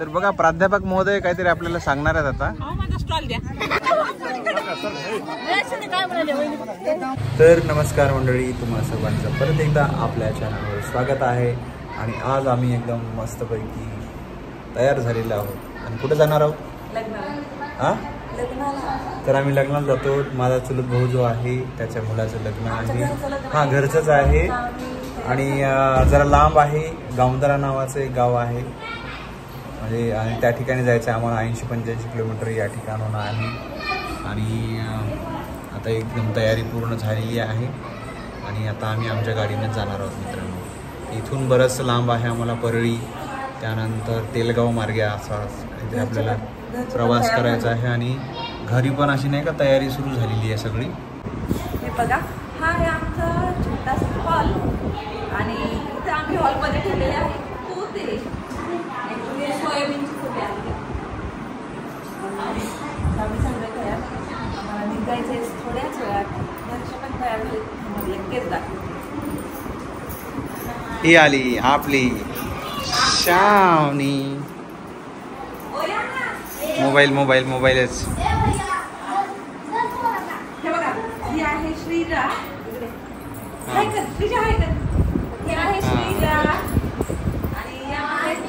तर बघा प्राध्यापक महोदय काहीतरी आपल्याला सांगणार आहेत आता. तर नमस्कार मंडळी, तुम्हा सर्वांचं परत एकदा आपल्या चॅनलवर स्वागत आहे. आणि आज आम्ही एकदम मस्तपैकी तयार झालेलो आहोत. आणि कुठे जाणार आहोत? हां, तर आम्ही लग्नाला जातो. माझा चुलत भाऊ जो आहे त्याच्या मुलाचं लग्न आहे. हां, घरचंच आहे आणि जरा लांब आहे. गावंदरा नावाचं एक गाव आहे म्हणजे, आणि त्या ठिकाणी जायचं आहे आम्हाला. 80-85 किलोमीटर या ठिकाणाहून आहे. आणि आता एकदम तयारी पूर्ण झालेली आहे आणि आता आम्ही आमच्या गाडीने जाणार आहोत मित्रांनो. इथून बरंचसं लांब आहे आम्हाला. परळी, त्यानंतर तेलगाव मार्गे असा इथे आपल्याला प्रवास करायचा आहे. आणि घरी पण अशी नाही का तयारी सुरू झालेली आहे सगळी. हे बघा, हा आहे आमचा छोटासा हॉल आणि इथे आम्ही हॉलमध्ये ठेवलेले आहे पोते. सोयाबीनची पोते आहे आणि आम्ही सगळं तयार. आम्हाला निघायचे थोड्याच वेळात. घरचे पण तयार झाले. लगेच दाखवते. ही आली आपली श्यावणी. मोबाईलच. हे बघा, ही आहे श्रीजा. श्रीजा आहे का? ही आहे श्रीजा आणि या आहेत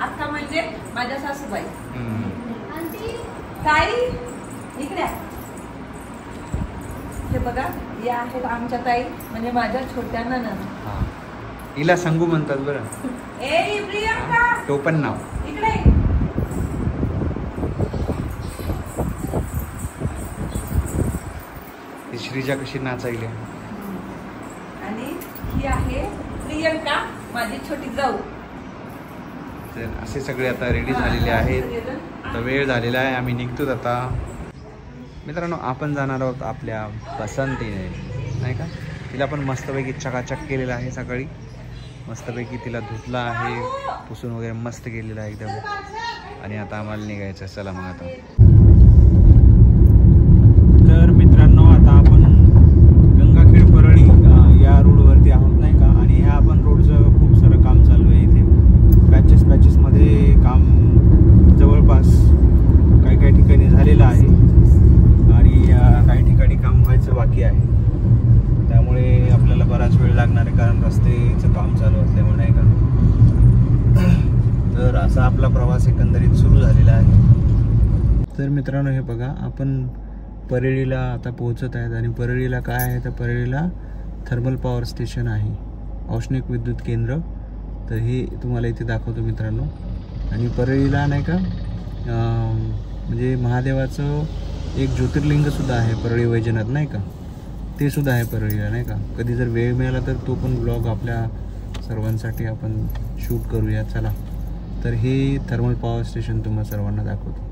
अक्का म्हणजे माझ्या सासूबाई. ताई इकडे. हे बघा, या आहेत आमच्या ताई म्हणजे माझ्या छोट्या नणंद. हिला संगू म्हणतात बरं. ए प्रियंका, टोपण नाव. इकडे. श्रीजा कशी नाचायली. आणि ही आहे प्रियंका, माझी छोटी जाऊ. तर असे सगळे आता रेडी झालेले आहेत. तर वेळ झालेला आहे, आम्ही निघतोच आता. मित्रांनो, आपण जाणार आहोत आपल्या पसंतीने नाही का. तिला पण मस्तपैकी चकाचक केलेलं आहे. सकाळी मस्तपैकी तिला धुतला आहे, पुसून वगैरे मस्त केलेलं आहे एकदम. आणि आता आम्हाला निघायचं. चला मग आता. तर मित्रांनो, आता आपण गंगाखेड परळी या रोडवरती आहोत नाही का. आणि ह्या आपण रोडचं खूप सारं काम चालू आहे इथे. पॅचेसमध्ये काम जवळपास काही ठिकाणी झालेलं आहे आणि काही ठिकाणी काम व्हायचं बाकी आहे. त्यामुळे आपल्याला बराच वेळ लागणार आहे, कारण रस्त्याचं काम चालू असल्यामुळे नाही का. तर असा आपला प्रवास एकंदरीत सुरू झालेला आहे. तर मित्रांनो, हे बघा, आपण परळीला आता पोहोचत आहेत. आणि परळीला काय आहे तर परळीला थर्मल पॉवर स्टेशन आहे, औष्णिक विद्युत केंद्र. तर हे तुम्हाला इथे दाखवतो मित्रांनो. आणि परळीला नाही का म्हणजे महादेवाचं एक ज्योतिर्लिंगसुद्धा आहे परळी वैजनाथ नाही का. ते सुद्धा आहे परळीला नाही का. कधी जर वेळ मिळाला तर तो पण ब्लॉग आपल्या सर्वांसाठी आपण शूट करूया. चला, तर हे थर्मल पॉवर स्टेशन तुम्हाला सर्वांना दाखवतो.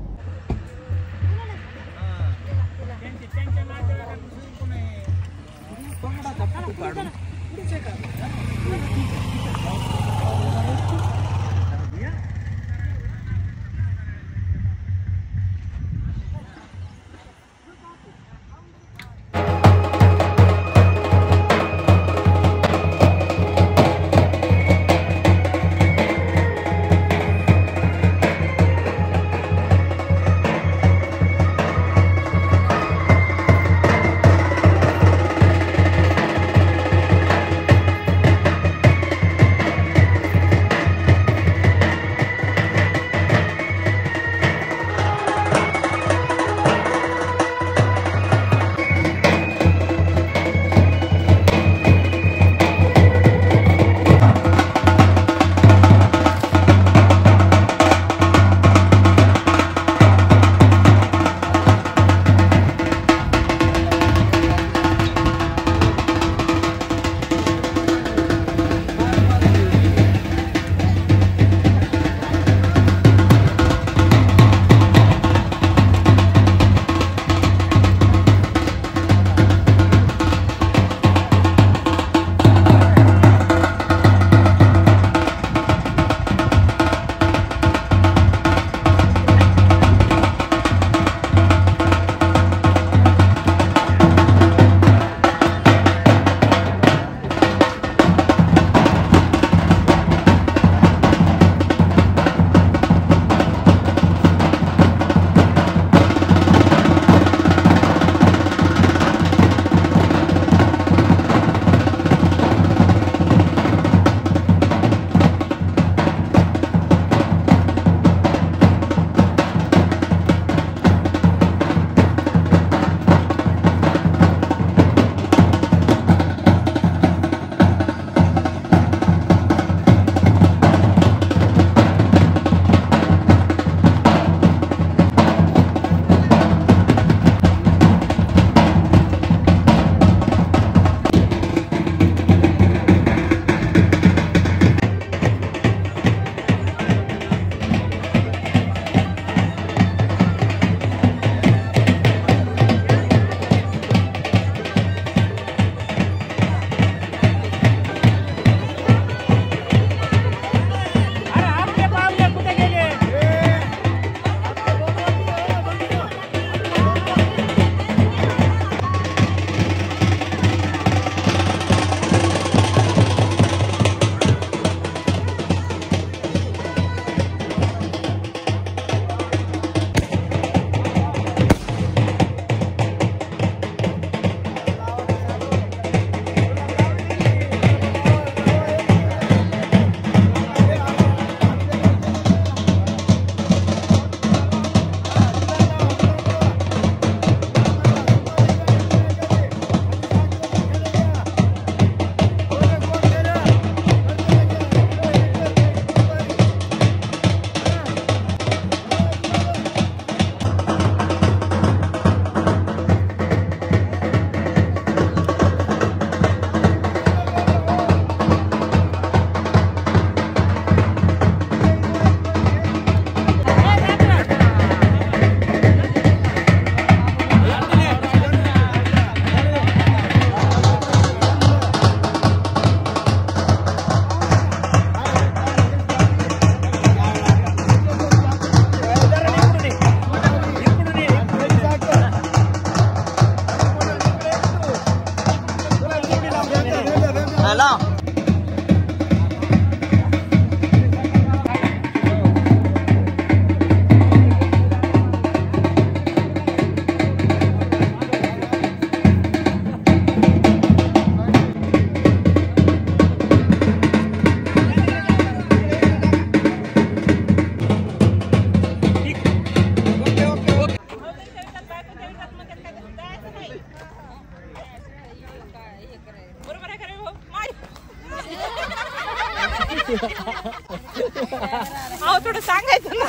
अहो थोडं सांगायचं ना.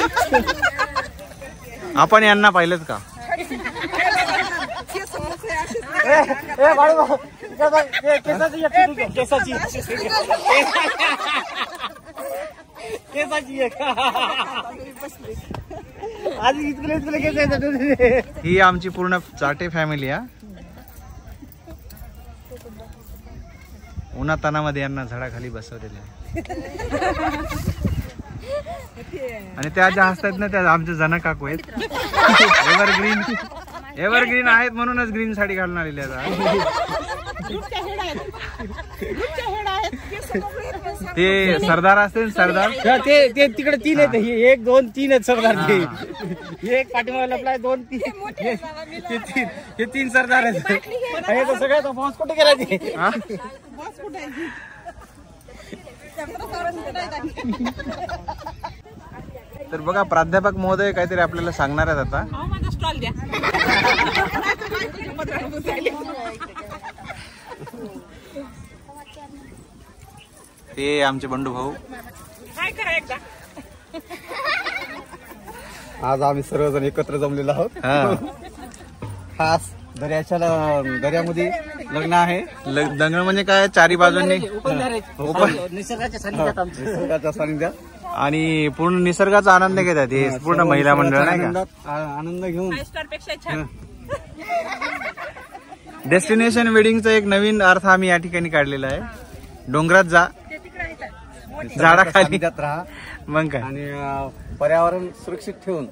आपण यांना पाहिलं का? ही आमची पूर्ण चाटे फॅमिली हा. उन्हातानामध्ये यांना झाडाखाली बसवलेले आहे. आणि त्या ज्या हसतात ना त्या आमचे जन काकू आहेत. एव्हरग्रीन आहेत म्हणूनच ग्रीन साडी घालून आलेली आहेत. ते सरदार असते सरदार ते तिकडे 3 आहेत. 1 2 3 आहेत सरदार. ते एक पाठीमागे लपलाय 2 3 हे 3 सरदार आहेत. सगळ्यात बॉस कुठे गेला ते? तर बघा प्राध्यापक महोदय काहीतरी आपल्याला सांगणार आहेत आता. माझा स्टॉल द्या. ते आमचे बंडू भाऊ. काय करा एकदा. आज आम्ही सर्वजण एकत्र जमलेलो आहोत. खास दर्यामध्ये लग्न आहे. लग्न म्हणजे काय चारी बाजूंनी निसर्गाच्या सानिध्यात आणि पूर्ण निसर्गाचा आनंद घेतात. हे पूर्ण महिला मंडळ नाही का? आनंद घेऊन 5 स्टार पेक्षा छान. डेस्टिनेशन वेडिंगचा एक नवीन अर्थ आम्ही या ठिकाणी काढलेला आहे. डोंगरात जा, झाडाखाली राहा, मग काय आणि पर्यावरण सुरक्षित ठेवून.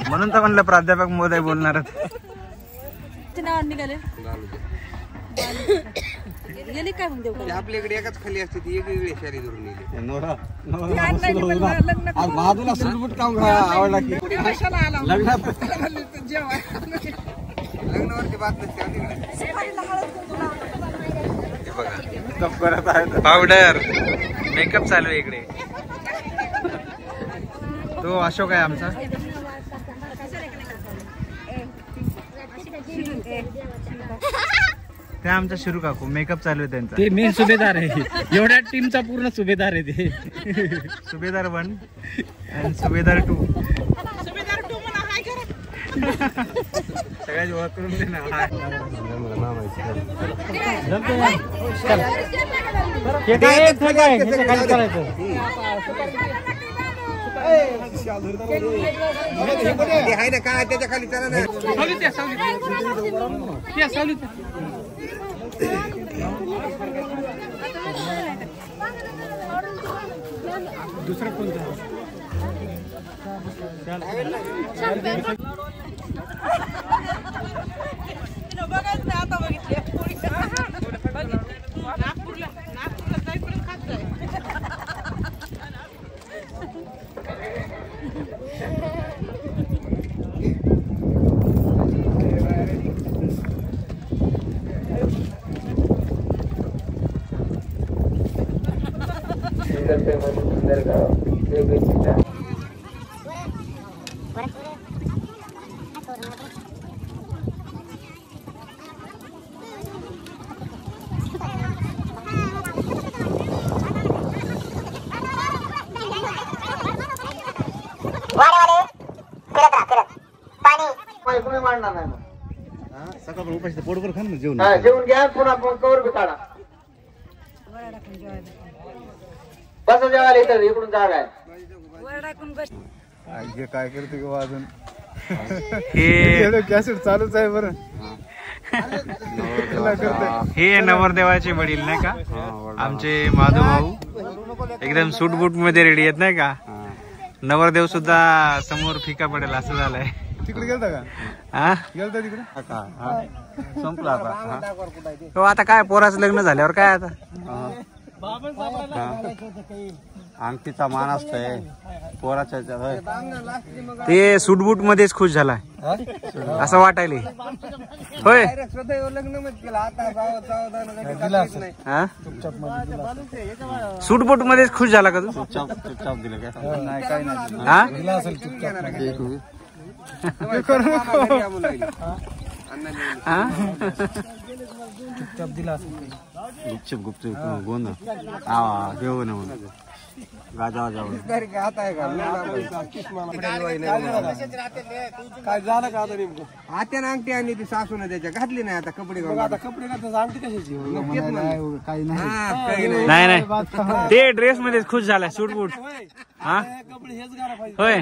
म्हणून तर म्हणलं प्राध्यापक महोदय बोलणार. नाव निघाले गेली काय म्हणते. आपल्याकडे एकाच खाली असते ती वेगवेगळी शाली धरून नेली. महादूला सुलबुट काम आवडला की लग्नात लग्नावरती बात नसते. पावडर मेकअप चालू आहे इकडे. तो अशोक आहे आमचा. ते आमचा शिरू काकू मेकअप चालू आहे त्यांचा. ते मेन सुभेदार आहे. एवढ्या टीमचा पूर्ण सुभेदार आहे ते. सुभेदार 1 आणि सुभेदार 2. सुभेदार 2 म्हणा हाय करा. सगळ्याची ओळख करून दे ना. आहे ना काय त्याच्या खाली चला ना. दुसरं कोणतं बघायच नाही आता बघितले. नागपूरला जाईपर्यंत खात जाय. सकाळ उपाशी पोटभर खा ना जेवण. जेवून घ्या पुन्हा कवर बी काढा. बस जेवायला इथं इकडून जागा आहे. काय करते किंवा अजून हे कॅसेट चालूच आहे बरं. हे नवरदेवाचे वडील नाही का आमचे माधव भाऊ. एकदम सूट बूट मध्ये रेडी आहेत नाही का. नवरदेव सुद्धा समोर फिका पडेल असं झालंय. तिकडे गेलता का? हा गेलता तिकडे संपला आता. हो आता काय पोराचं लग्न झाल्यावर काय आता. अंगठीचा मान असतोय पोराच्या. ते सूटबूट मध्येच खुश झालाय असं वाटायले. होय सूटबूट मध्येच खुश झाला का तू? चुपचाप दिलं काय? हा चुपचाप दिला असेल. गुपचूप गुपचूप गोंद हा घेऊ ना गाजा जाऊ काय झालं का आता नेमकं आत्यानं अंगठी आणली ती सासून त्याच्या घातली नाही आता कपडे कपडे घातलं अंगठी कशाची नाही नाही ते ड्रेस मध्ये खुश झालाय सूट बूट हा कपडे हेच घाला पाहिजे होय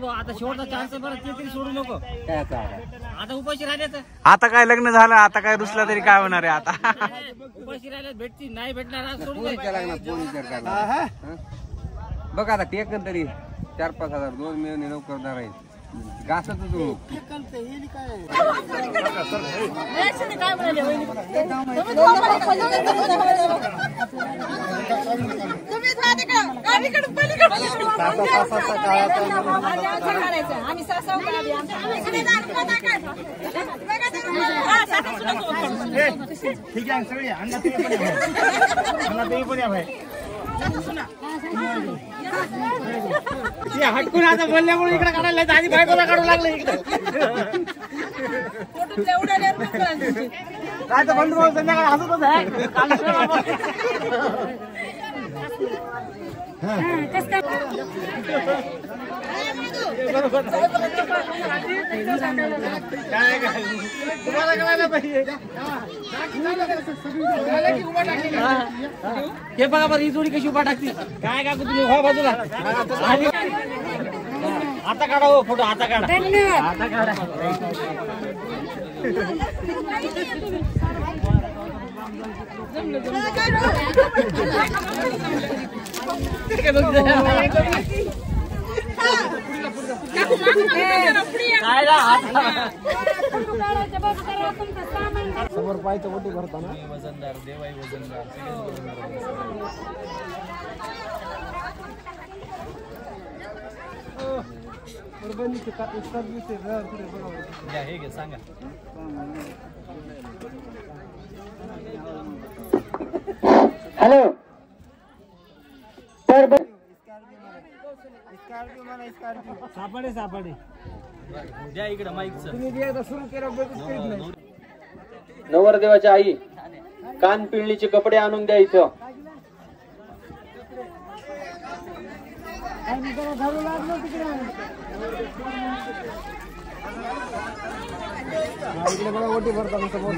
आता शेवटचा चान्स आहे बरं ते तरी सोडू नको आता उपाशी राहिल्याचं आता काय लग्न झालं आता काय रुसला तरी काय होणार आहे आता उपाशी राहिल्यात भेटती नाही भेटणार आज सोडून बघ आता टेकन तरी 4-5 हजार 2 महिने नोकरदार आहेत घासत तू ठीक आहे सगळे अण्णा ते पण या भाई हटकून आता बोलल्यामुळे इकडे काढायला आधी बायकोला काढू लागलं इकडे काय तर बंधू भाऊ संध्याकाळी हसतच आहे तुम्हाला कळायला पाहिजे हे बघा बरं ही जोडी कशी उभा टाकती काय का तुम्ही हो बाजूला आता काढा हो फोटो आता काढा आता काढा समोर पाहिजे ओटी भरताना वजनदार देवाई वजनदार हे घे सांगा हॅलो सापडे सापडे द्या इकडे माईकचं नवरदेवाच्या आई कान पिळणीचे कपडे आणून द्या इथं ओटी भरताना समोर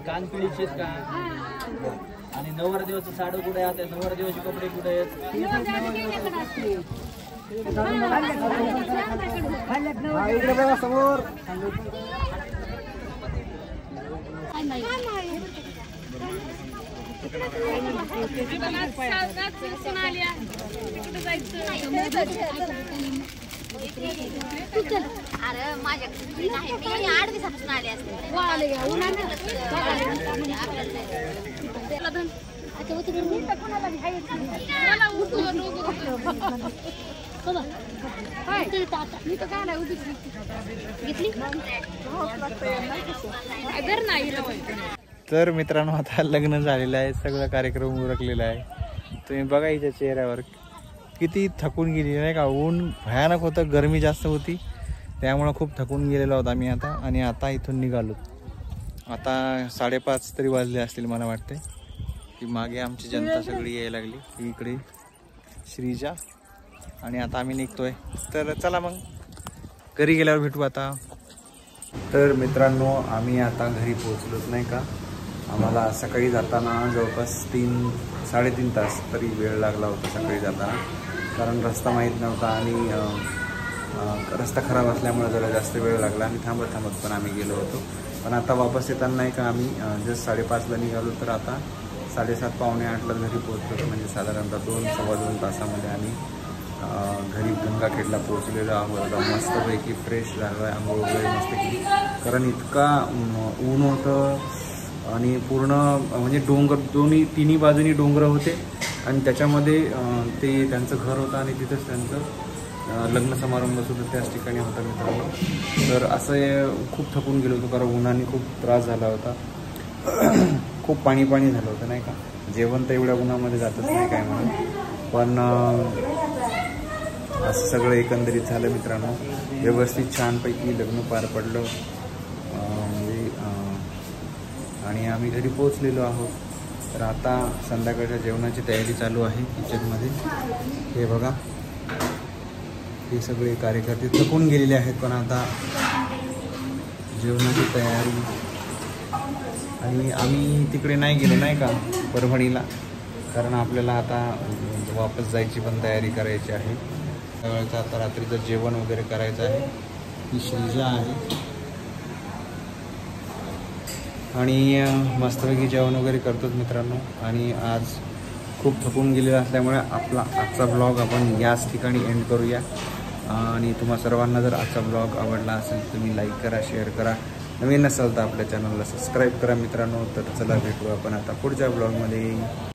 कानपिळीचे का आणि नवरदेवाचं साडू कुठे आहे नवरदेवाचे कपडे कुठे आहेत इकडे बघा समोर अरे माझ्याकडे नाही मी 8 दिवसापासून आले असते तर मित्रांनो आता लग्न झालेलं आहे सगळं कार्यक्रम उरकलेला आहे तुम्ही बघा हिच्या चेहऱ्यावर किती थकून गेली नाही का ऊन भयानक होतं गरमी जास्त होती त्यामुळं खूप थकून गेलेलो आहोत आम्ही आता आणि आता इथून निघालो आता 5:30 तरी वाजले असतील मला वाटते की मागे आमची जनता सगळी यायला लागली इकडे श्रीजा आणि आता आम्ही निघतोय तर चला मग घरी गेल्यावर भेटू आता तर मित्रांनो आम्ही आता घरी पोहोचलोच नाही का आम्हाला सकाळी जाताना जवळपास 3-3.5 तास तरी वेळ लागला होता सकाळी जाताना कारण रस्ता माहीत नव्हता आणि रस्ता खराब असल्यामुळे जरा जास्त वेळ लागला आणि थांबत पण आम्ही गेलो होतो पण आता वापस येताना नाही का आम्ही जस्ट 5:30ला निघालो तर आता 7:30-7:45ला घरी पोहोचलो म्हणजे साधारणतः 2-2.25 तासामध्ये आम्ही घरी गंगाखेडला पोहोचलेलो आहोत मस्तपैकी फ्रेश झालो आहे आंघोळ वगैरे मस्त केली कारण इतका ऊन होतं आणि पूर्ण म्हणजे डोंगर तिन्ही बाजूनी डोंगर होते आणि त्याच्यामध्ये ते त्यांचं घर होतं आणि तिथंच त्यांचं लग्न समारंभसुद्धा त्याच ठिकाणी होता मित्रांनो तर असं खूप थकून गेलो होतो कारण उन्हाने खूप त्रास झाला होता खूप पाणी झालं होतं नाही का. जेवण तर एवढ्या उन्हामध्ये जातच नाही काय म्हणून, पण असं सगळं एकंदरीत झालं मित्रांनो. व्यवस्थित छानपैकी लग्न पार पडलं आणि आम्ही घरी पोहोचलेलो आहोत. तर आता संध्याकाळच्या जेवणाची तयारी चालू आहे किचनमध्ये. हे बघा, हे सगळे कार्यकर्ते थकून गेलेले आहेत, पण आता जेवणाची तयारी. आणि आम्ही तिकडे नाही गेलो नाही का परभणीला, कारण आपल्याला आता वापस जायची पण तयारी करायची आहे. त्यावेळेचं आता रात्रीचं जेवण वगैरे करायचं आहे. ही श्रीजा आहे आणि मस्तपैकी जेवण वगैरे करतोच मित्रांनो. आणि आज खूप थकून गेलेला असल्यामुळे आपला आजचा ब्लॉग आपण याच ठिकाणी एंड करूया. आणि तुम्हा सर्वांना जर आजचा ब्लॉग आवडला असेल तुम्ही लाईक करा, शेअर करा. नवीन नसाल तर आपल्या चॅनलला सबस्क्राईब करा मित्रांनो. तर चला भेटू आपण आता पुढच्या ब्लॉगमध्ये.